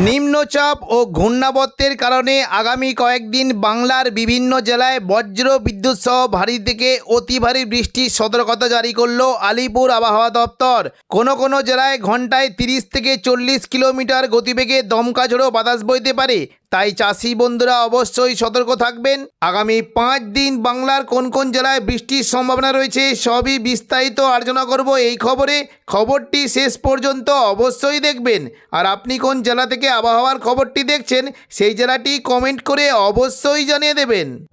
নিম্নচাপ ও ঘূর্ণাবর্তের কারণে আগামী কয়েকদিন বাংলার বিভিন্ন জেলায় বজ্র বিদ্যুৎ সহ ভারী থেকে অতি ভারী বৃষ্টির সতর্কতা জারি করল আলিপুর আবহাওয়া দপ্তর। কোনো জেলায় ঘন্টায় 30 থেকে 40 কিলোমিটার গতিবেগে দমকা ঝোড়ো বাতাস বইতে পারে, তাই চাষি বন্ধুরা অবশ্যই সতর্ক থাকবেন। আগামী 5 দিন বাংলার কোন জেলায় বৃষ্টির সম্ভাবনা রয়েছে সবই বিস্তারিত আলোচনা করব এই খবরটি শেষ পর্যন্ত অবশ্যই দেখবেন। আর আপনি কোন জেলা থেকে আবহাওয়ার খবরটি দেখছেন সেই জেলাটি কমেন্ট করে অবশ্যই জানিয়ে দেবেন।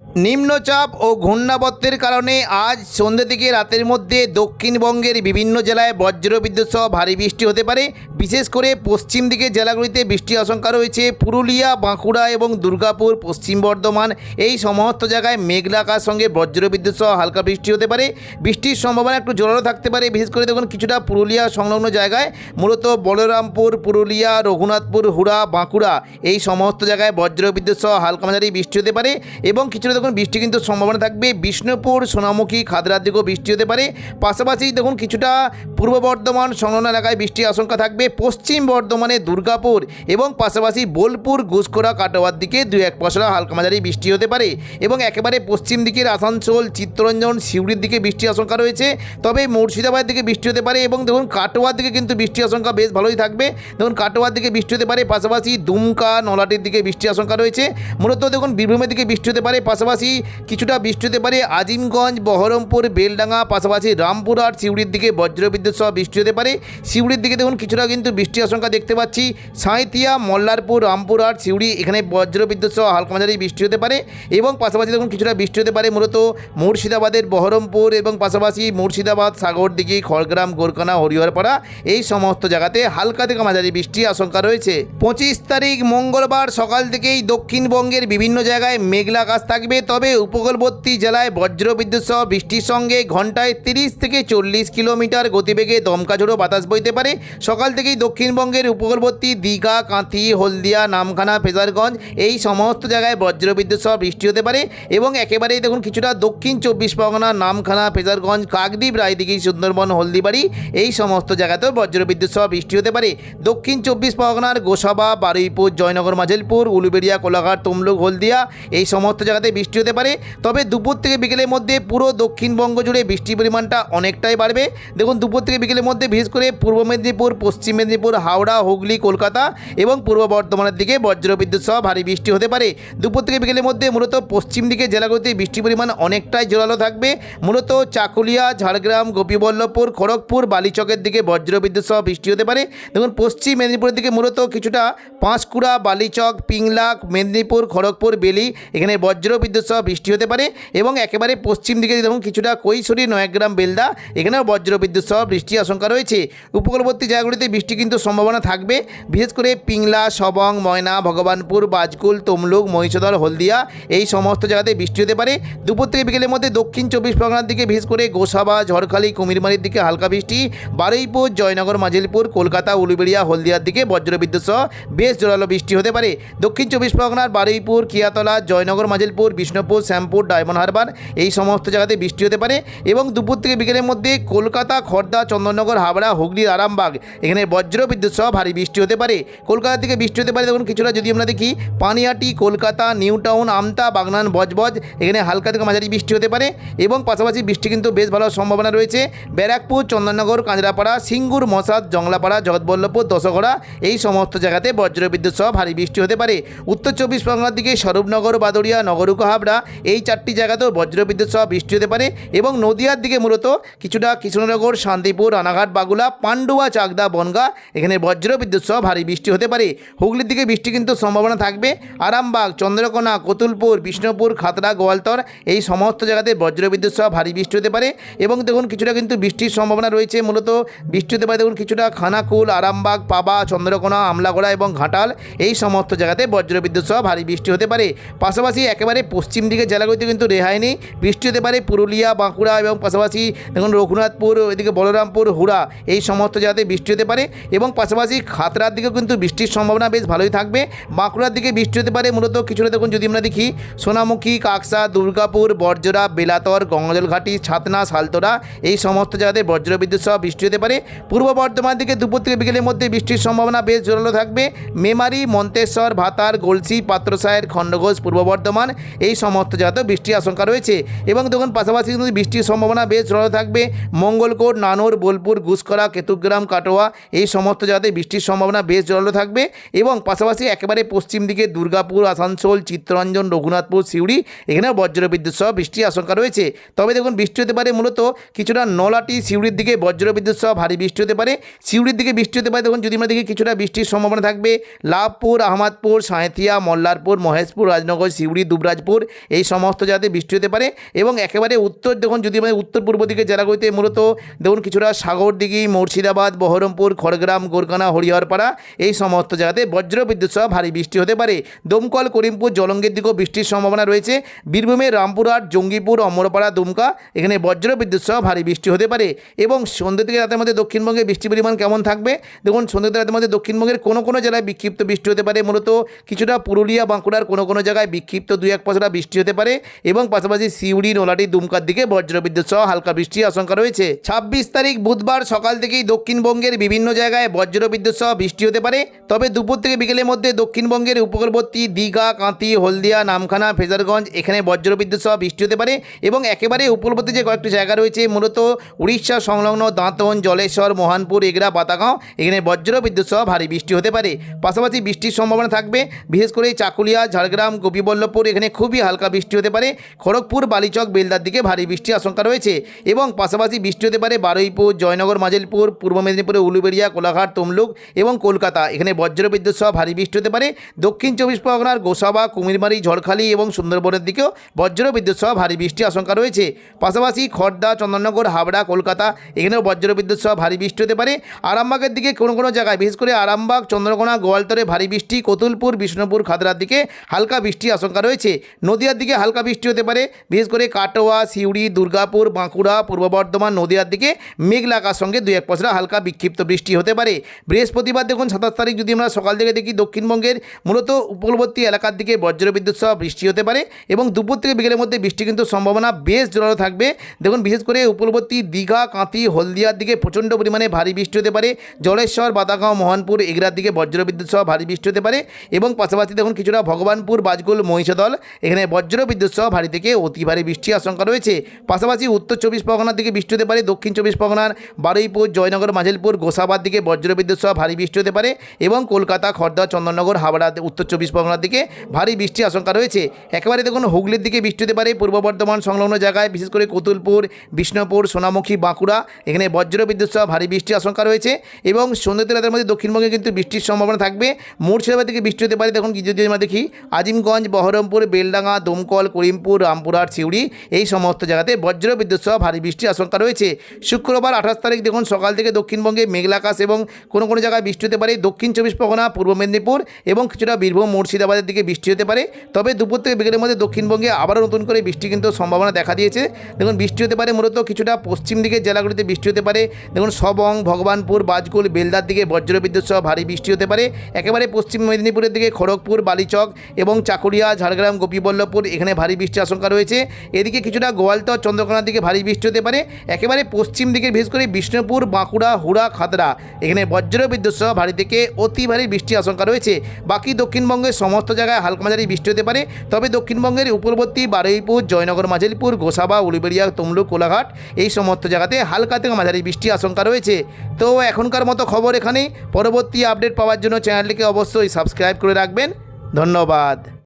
নিম্নচাপ ও ঘূর্ণাবর্তের কারণে আজ সন্ধ্যে থেকে রাতের মধ্যে দক্ষিণবঙ্গের বিভিন্ন জেলায় বজ্রবিদ্যুৎ সহ ভারী বৃষ্টি হতে পারে। বিশেষ করে পশ্চিম দিকের জেলাগুলিতে বৃষ্টির আশঙ্কা রয়েছে। পুরুলিয়া, বাঁকুড়া এবং দুর্গাপুর, পশ্চিম বর্ধমান এই সমস্ত জায়গায় মেঘলা আকাশের সঙ্গে বজ্রবিদ্যুৎ সহ হালকা বৃষ্টি হতে পারে। বৃষ্টির সম্ভাবনা একটু জোরালো থাকতে পারে। বিশেষ করে দেখুন কিছুটা পুরুলিয়া সংলগ্ন জায়গায়, মূলত বলরামপুর, পুরুলিয়া, রঘুনাথপুর, হুড়া, বাঁকুড়া এই সমস্ত জায়গায় বজ্রবিদ্যুৎ সহ হালকা মাঝারি বৃষ্টি হতে পারে। এবং কিছুটা দেখুন বৃষ্টি কিন্তু সম্ভাবনা থাকবে বিষ্ণুপুর, সোনামুখী, খাদরার দিকেও বৃষ্টি হতে পারে। পাশাপাশি দেখুন কিছুটা পূর্ব বর্ধমান সংলগ্ন এলাকায় বৃষ্টির আশঙ্কা থাকবে। পশ্চিম বর্ধমানে দুর্গাপুর এবং পাশাপাশি বোলপুর, ঘুষকোড়া, কাটোয়ার দিকে 2-1 পশলা হালকা মাঝারি বৃষ্টি হতে পারে। এবং একেবারে পশ্চিম দিকের আসানসোল, চিত্তরঞ্জন, সিউড়ির দিকে বৃষ্টির আশঙ্কা রয়েছে। তবে মুর্শিদাবাদের দিকে বৃষ্টি হতে পারে। এবং দেখুন কাটোয়ার দিকে কিন্তু বৃষ্টির আশঙ্কা বেশ ভালোই থাকবে। দেখুন কাটোয়ার দিকে বৃষ্টি হতে পারে। পাশাপাশি দুমকা, নলাটির দিকে বৃষ্টির আশঙ্কা রয়েছে। মূলত দেখুন বীরভূমের দিকে বৃষ্টি হতে পারে। পাশাপাশি কিছুটা বৃষ্টি হতে পারে আজিমগঞ্জ, বহরমপুর, বেলডাঙ্গা, পাশাপাশি রামপুরহাট, সিউড়ির দিকে বজ্রবিদ্যুৎ সহ বৃষ্টি হতে পারে। সিউড়ির দিকে দেখুন কিছুটা কিন্তু বৃষ্টির আশঙ্কা দেখতে পাচ্ছি। সাঁইথিয়া, মল্লারপুর, রামপুরহাট, সিউড়ি এখানে বজ্রবিদ্যুৎ সহ হালকা মাঝারি বৃষ্টি হতে পারে। এবং পাশাপাশি দেখুন কিছুটা বৃষ্টি হতে পারে মূলত মুর্শিদাবাদের বহরমপুর এবং পাশাপাশি মুর্শিদাবাদ, সাগরদিঘি, খড়গ্রাম, গোরকানা, হরিহরপাড়া এই সমস্ত জায়গাতে হালকা থেকে মাঝারি বৃষ্টির আশঙ্কা রয়েছে। 25 তারিখ মঙ্গলবার সকাল থেকেই দক্ষিণবঙ্গের বিভিন্ন জায়গায় মেঘলা আকাশ থাকবে। তবে উপকূলবর্তী জেলায় বজ্রবিদ্যুৎ সহ বৃষ্টির সঙ্গে ঘন্টায় 30 থেকে 40 কিলোমিটার গতিবেগে দমকা ঝোড়ো বাতাস বইতে পারে। সকাল থেকেই দক্ষিণবঙ্গের উপকূলবর্তী দীঘা, কাঁথি, হলদিয়া, নামখানা, ফেজারগঞ্জ এই সমস্ত জায়গায় বজ্রবিদ্যুৎ সহ বৃষ্টি হতে পারে। এবং একেবারেই দেখুন কিছুটা দক্ষিণ 24 পরগনা, নামখানা, ফেজারগঞ্জ, কাকদ্বীপ, রায়দিঘি, সুন্দরবন, হলদিবাড়ি এই সমস্ত জায়গাতেও বজ্রবিদ্যুৎ সহ বৃষ্টি হতে পারে। দক্ষিণ 24 পরগনার গোসাবা, বারুইপুর, জয়নগর, মাঝেলপুর, উলুবেড়িয়া, কোলাঘাট, তমলুক, হলদিয়া এই সমস্ত জায়গাতে বৃষ্টি হতে পারে। তবে দুপুর থেকে বিকেলের মধ্যে পুরো দক্ষিণবঙ্গ জুড়ে বৃষ্টির পরিমাণটা অনেকটাই বাড়বে। দেখুন দুপুর থেকে বিকেলের মধ্যে বিশেষ করে পূর্ব মেদিনীপুর, পশ্চিম মেদিনীপুর, হাওড়া, হুগলি, কলকাতা এবং পূর্ব বর্ধমানের দিকে বজ্রবিদ্যুৎ সহ ভারী বৃষ্টি হতে পারে। দুপুর থেকে বিকেলের মধ্যে মূলত পশ্চিম দিকে জেলাগুলিতে বৃষ্টির পরিমাণ অনেকটাই জোরালো থাকবে। মূলত চাকুলিয়া, ঝাড়গ্রাম, গোপীবল্লভপুর, খড়গপুর, বালিচকের দিকে বজ্রবিদ্যুৎ সহ বৃষ্টি হতে পারে। দেখুন পশ্চিম মেদিনীপুরের দিকে মূলত কিছুটা পাঁশকুড়া, বালিচক, পিংলাক, মেদিনীপুর, খড়গপুর, বেলি এখানে বজ্রবিদ্যুৎ সহ বৃষ্টি হতে পারে। এবং একেবারে পশ্চিম দিকে দেখুন কিছুটা কৈশোরী, নয়াগ্রাম, বেলদা এখানেও বজ্রবিদ্যুৎ সহ বৃষ্টির আশঙ্কা রয়েছে। উপকূলবর্তী জায়গাগুলিতে বৃষ্টি কিন্তু সম্ভাবনা থাকবে। বিশেষ করে পিংলা, সবং, ময়না, ভগবানপুর, বাজকুল, তমলুক, মহিষাদল, হলদিয়া এই সমস্ত জায়গাতে বৃষ্টি হতে পারে। দুপুর থেকে বিকেলের মধ্যে দক্ষিণ 24 পরগনার দিকে বিশেষ করে গোসাবা, ঝড়খালি, কুমিরমারির দিকে হালকা বৃষ্টি। বারুইপুর, জয়নগর, মাঝেলপুর, কলকাতা, উলুবেড়িয়া, হলদিয়ার দিকে বজ্রবিদ্যুৎ সহ বেশ জোরালো বৃষ্টি হতে পারে। দক্ষিণ 24 পরগনার বারুইপুর, কিয়াতলা, জয়নগর, মাঝেলপুর, বিষ্ণুপুর, শ্যামপুর, ডায়মন্ড হারবার এই সমস্ত জায়গাতে বৃষ্টি হতে পারে। এবং দুপুর থেকে বিকেলের মধ্যে কলকাতা, খড়দা, চন্দননগর, হাবড়া, হুগলির আরামবাগ এখানে বজ্রবিদ্যুৎ সহ ভারী বৃষ্টি হতে পারে। কলকাতা থেকে বৃষ্টি হতে পারে দেখুন কিছুটা যদি আমরা দেখি পানিহাটি, কলকাতা, নিউ টাউন, আমতা, বাগনান, বজবজ এখানে হালকা থেকে মাঝারি বৃষ্টি হতে পারে। এবং পাশাপাশি বৃষ্টি কিন্তু বেশ ভালো সম্ভাবনা রয়েছে ব্যারাকপুর, চন্দননগর, কাঁচরাপাড়া, সিঙ্গুর, মশাদ, জংলাপাড়া, জগৎবল্লভপুর, দশগড়া এই সমস্ত জায়গাতে বজ্রবিদ্যুৎ সহ ভারী বৃষ্টি হতে পারে। উত্তর 24 পরগনার দিকে স্বরূপনগর, বাদুড়িয়া, নগরুকা, হাবড়া এই 4টি জায়গাতেও বজ্রবিদ্যুৎ সহ বৃষ্টি হতে পারে। এবং নদিয়ার দিকে মূলত কিছুটা কৃষ্ণনগর, শান্তিপুর, রানাঘাট, বাগুলা, পান্ডুয়া, চাকদা, বনগা এখানে বজ্রবিদ্যুৎ সহ ভারী বৃষ্টি হতে পারে। হুগলির দিকে বৃষ্টি কিন্তু সম্ভাবনা থাকবে। আরামবাগ, চন্দ্রকোনা, কতুলপুর, বিষ্ণুপুর, খাতড়া, গোয়ালতর এই সমস্ত জায়গাতে বজ্রবিদ্যুৎ সহ ভারী বৃষ্টি হতে পারে। এবং দেখুন কিছুটা কিন্তু বৃষ্টির সম্ভাবনা রয়েছে। মূলত বৃষ্টি হতে পারে দেখুন কিছুটা খানাকুল, আরামবাগ, পাবা, চন্দ্রকোনা, আমলাগড়া এবং ঘাটাল এই সমস্ত জায়গাতে বজ্রবিদ্যুৎ সহ ভারী বৃষ্টি হতে পারে। পাশাপাশি একেবারে পশ্চিম দিকে জেলাগুলিতে কিন্তু রেহাই নেই, বৃষ্টি হতে পারে পুরুলিয়া, বাঁকুড়া এবং পাশাপাশি দেখুন রঘুনাথপুর, এদিকে বলরামপুর, হুড়া এই সমস্ত জায়গাতে বৃষ্টি হতে পারে। এবং পাশাপাশি খাতড়ার দিকেও কিন্তু বৃষ্টির সম্ভাবনা বেশ ভালোই থাকবে। বাঁকুড়ার দিকে বৃষ্টি হতে পারে মূলত কিছুটা দেখুন যদি আমরা দেখি সোনামুখী, কাকসা, দুর্গাপুর, বরজোড়া, বেলাতর, গঙ্গাজলঘাটি, ছাতনা, সালতোরা এই সমস্ত জায়গাতে বজ্রবিদ্যুৎ সহ বৃষ্টি হতে পারে। পূর্ব বর্ধমান দিকে দুপুর থেকে বিকেলের মধ্যে বৃষ্টির সম্ভাবনা বেশ জোরালো থাকবে। মেমারি, মন্তেশ্বর, ভাতার, গলসি, পাত্রসায়ের, খণ্ডঘোষ, পূর্ব বর্ধমান এই সমস্ত জায়গাতেও বৃষ্টির আশঙ্কা রয়েছে। এবং দেখুন পাশাপাশি কিন্তু বৃষ্টির সম্ভাবনা বেশ জোরালো থাকবে মঙ্গলকোট, নানুর, বোলপুর, গুসকরা, কেতুগ্রাম, কাটোয়া এই সমস্ত জায়গাতে বৃষ্টির সম্ভাবনা বেশ জোরালো থাকবে। এবং পাশাপাশি একেবারে পশ্চিম দিকে দুর্গাপুর, আসানসোল, চিত্তরঞ্জন, রঘুনাথপুর, সিউড়ি এখানেও বজ্রবিদ্যুৎ সহ বৃষ্টির আশঙ্কা রয়েছে। তবে দেখুন বৃষ্টি হতে পারে মূলত কিছুটা নলাটি, সিউড়ির দিকে বজ্রবিদ্যুৎ সহ ভারী বৃষ্টি হতে পারে। সিউড়ির দিকে বৃষ্টি হতে পারে দেখুন যদি আমরা দেখি কিছুটা বৃষ্টির সম্ভাবনা থাকবে লাভপুর, আহমদপুর, সাঁইথিয়া, মল্লারপুর, মহেশপুর, রাজনগর, সিউড়ি, দুবরাজপুর এই সমস্ত জায়গাতে বৃষ্টি হতে পারে। এবং একেবারে উত্তর দেখুন যদি আমরা উত্তর পূর্ব দিকে জেলাগুলিতে মূলত দেখুন কিছুটা সাগরদিঘি, মুর্শিদাবাদ, বহরমপুর, খড়গ্রাম, গোরকানা, হরিহরপাড়া এই সমস্ত জায়গাতে বজ্রবিদ্যুৎ সহ ভারী বৃষ্টি হতে পারে। দমকল, করিমপুর, জলঙ্গির দিকেও বৃষ্টির সম্ভাবনা রয়েছে। বীরভূমের রামপুরহাট, জঙ্গিপুর, অমরপাড়া, দুমকা এখানে বজ্রবিদ্যুৎ সহ ভারী বৃষ্টি হতে পারে। এবং সন্ধ্যে থেকে রাতের মধ্যে দক্ষিণবঙ্গে বৃষ্টির পরিমাণ কেমন থাকবে দেখুন সন্ধ্যে থেকে রাতের মধ্যে দক্ষিণবঙ্গের কোনো জেলায় বিক্ষিপ্ত বৃষ্টি হতে পারে, মূলত কিছুটা পুরুলিয়া, বাঁকুড়ার কোনো জায়গায় বিক্ষিপ্ত 2-1 পশলা বৃষ্টি হতে পারে। এবং পাশাপাশি সিউড়ি, নলাটি, দুমকার দিকে বজ্রবিদ্যুৎ সহ হালকা বৃষ্টির আশঙ্কা রয়েছে। 26 তারিখ বুধবার সকাল থেকেই দক্ষিণবঙ্গের বিভিন্ন জায়গায় বজ্রবিদ্যুৎ সহ বৃষ্টি হতে পারে। তবে দুপুর থেকে বিকেলের মধ্যে দক্ষিণবঙ্গের উপকূলবর্তী দীঘা, কাঁথি, হলদিয়া, নামখানা, ফেজারগঞ্জ এখানে বজ্রবিদ্যুৎ সহ বৃষ্টি হতে পারে। এবং একেবারে উপকূলবর্তী যে কয়েকটি জায়গা রয়েছে মূলত উড়িষ্যা সংলগ্ন দাঁতন, জলেশ্বর, মোহনপুর, এগরা, বাতাগাঁও এখানে বজ্রবিদ্যুৎ সহ ভারী বৃষ্টি হতে পারে। পাশাপাশি বৃষ্টির সম্ভাবনা থাকবে বিশেষ করে চাকুলিয়া, ঝাড়গ্রাম, গোপীবল্লভপুর এখানে খুবই হালকা বৃষ্টি হতে পারে। খড়গপুর, বালিচক, বেলদার দিকে ভারী বৃষ্টির আশঙ্কা রয়েছে। এবং পাশাপাশি বৃষ্টি হতে পারে বারুইপুর, জয়নগর, মাজিলপুর, পূর্ব মেদিনীপুরে উলুবেড়িয়া, কোলাঘাট, তমলুক এবং কলকাতা এখানে বজ্রবিদ্যুৎ সহ ভারী বৃষ্টি হতে পারে। দক্ষিণ 24 পরগনার গোসাবা, কুমিরমারি, ঝড়খালি এবং সুন্দরবনের দিকেও বজ্রবিদ্যুৎ সহ ভারী বৃষ্টির আশঙ্কা রয়েছে। পাশাপাশি খড়দা, চন্দননগর, হাবড়া, কলকাতা এখানেও বজ্রবিদ্যুৎ সহ ভারী বৃষ্টি হতে পারে। আরামবাগের দিকে কোনো জায়গায় বিশেষ করে আরামবাগ, চন্দ্রকোনা, গোয়ালতরে ভারী বৃষ্টি, কতুলপুর, বিষ্ণুপুর, খাদরার দিকে হালকা বৃষ্টির আশঙ্কা রয়েছে। নদিয়ার দিকে হালকা বৃষ্টি হতে পারে বিশেষ করে কাটোয়া, সিউড়ি, দুর্গাপুর, বাঁকুড়া, পূর্ব বর্ধমান, নদিয়ার দিকে মেঘলা আকাশ সঙ্গে 2-1 পশলা হালকা বিক্ষিপ্ত বৃষ্টি হতে পারে। বৃহস্পতিবার দেখুন 27 তারিখ যদি আমরা সকাল থেকে দেখি দক্ষিণবঙ্গের মূলত উপকূলবর্তী এলাকার দিকে বজ্রবিদ্যুৎ সহ বৃষ্টি হতে পারে। এবং দুপুর থেকে বিকেলের মধ্যে বৃষ্টি কিন্তু সম্ভাবনা বেশ জোরালো থাকবে। দেখুন বিশেষ করে উপকূলবর্তী দীঘা, কাঁথি, হলদিয়ার দিকে প্রচণ্ড পরিমাণে ভারী বৃষ্টি হতে পারে। জলেশ্বর, বাতাগাঁও, মোহনপুর এগরার দিকে বজ্রবিদ্যুৎ সহ ভারী বৃষ্টি হতে পারে। এবং পাশাপাশি দেখুন কিছুটা ভগবানপুর, বাজকুল, মহিষাদল এখানে বজ্রবিদ্যুৎ সহ ভারী থেকে অতি ভারী বৃষ্টির আশঙ্কা রয়েছে। পাশাপাশি উত্তর 24 পরগনার দিকে বৃষ্টি হতে পারে। দক্ষিণ 24 পরগনার বারুইপুর, জয়নগর, মাজিলপুর, গোসাবার দিকে বজ্রবিদ্যুৎ সহ ভারী বৃষ্টি হতে পারে। এবং কলকাতা, খড়দা, চন্দননগর, হাবড়া উত্তর 24 পরগনার দিকে ভারী বৃষ্টির আশঙ্কা রয়েছে। একেবারে দেখুন হুগলির দিকে বৃষ্টি হতে পারে পূর্ব বর্ধমান সংলগ্ন জায়গায় বিশেষ করে কতুলপুর, বিষ্ণুপুর, সোনামুখী, বাঁকুড়া এখানে বজ্রবিদ্যুৎ সহ ভারী বৃষ্টির আশঙ্কা রয়েছে। এবং সন্ধ্যে রাতের মধ্যে দক্ষিণবঙ্গে কিন্তু বৃষ্টির সম্ভাবনা থাকবে। মুর্শিদাবাদ থেকে বৃষ্টি হতে পারে দেখুন যদি আমরা দেখি আজিমগঞ্জ, বহরমপুর, বেলডাঙ্গা, দমকল, করিমপুর, রামপুরহাট, সিউড়ি এই সমস্ত জায়গাতে বজ্রবিদ্যুৎ সহ ভারী বৃষ্টির আশঙ্কা রয়েছে। শুক্রবার 28 তারিখ দেখুন সকাল থেকে দক্ষিণবঙ্গে মেঘলা আকাশ এবং কোনো জায়গায় বৃষ্টি হতে পারে। দক্ষিণ 24 পরগনা, পূর্ব মেদিনীপুর এবং কিছুটা বীরভূম, মুর্শিদাবাদের দিকে বৃষ্টি হতে পারে। তবে দুপুর থেকে বিকেলের মধ্যে দক্ষিণবঙ্গে আবারও নতুন করে বৃষ্টি কিন্তু সম্ভাবনা দেখা দিয়েছে। দেখুন বৃষ্টি হতে পারে মূলত কিছুটা পশ্চিম দিকের জেলাগুলিতে বৃষ্টি হতে পারে। দেখুন সবং, ভগবানপুর, বাজকুল, বেলদার দিকে বজ্রবিদ্যুৎ সহ ভারী বৃষ্টি হতে পারে। একেবারে পশ্চিম মেদিনীপুরের দিকে খড়গপুর, বালিচক এবং চাকুলিয়া, ঝাড়গ্রাম, গোপীবল্লভপুর এখানে ভারী বৃষ্টির আশঙ্কা রয়েছে। এদিকে কিছুটা গোয়ালতর, চন্দ্রকোনার দিকে ভারী বৃষ্টি হতে পারে। একেবারে পশ্চিম দিকে বিশেষ করে বিষ্ণুপুর, বাঁকুড়া, হুড়া, খাতড়া এখানে বজ্রবিদ্যুৎ সহ ভারী থেকে অতি ভারী বৃষ্টির আশঙ্কা রয়েছে। বাকি দক্ষিণবঙ্গের সমস্ত জায়গায় হালকা মাঝারি বৃষ্টি হতে পারে। তবে দক্ষিণবঙ্গের উপকূলবর্তী বারুইপুর, জয়নগর, মাজিলপুর, গোসাবা, উলুবেড়িয়া, তমলুক, কোলাঘাট এই সমস্ত জায়গাতে হালকা থেকে মাঝারি বৃষ্টির আশঙ্কা রয়েছে। তো এখনকার মতো খবর এখানেই। পরবর্তী আপডেট পাওয়ার জন্য চ্যানেলটিকে অবশ্যই সাবস্ক্রাইব করে রাখবেন। ধন্যবাদ।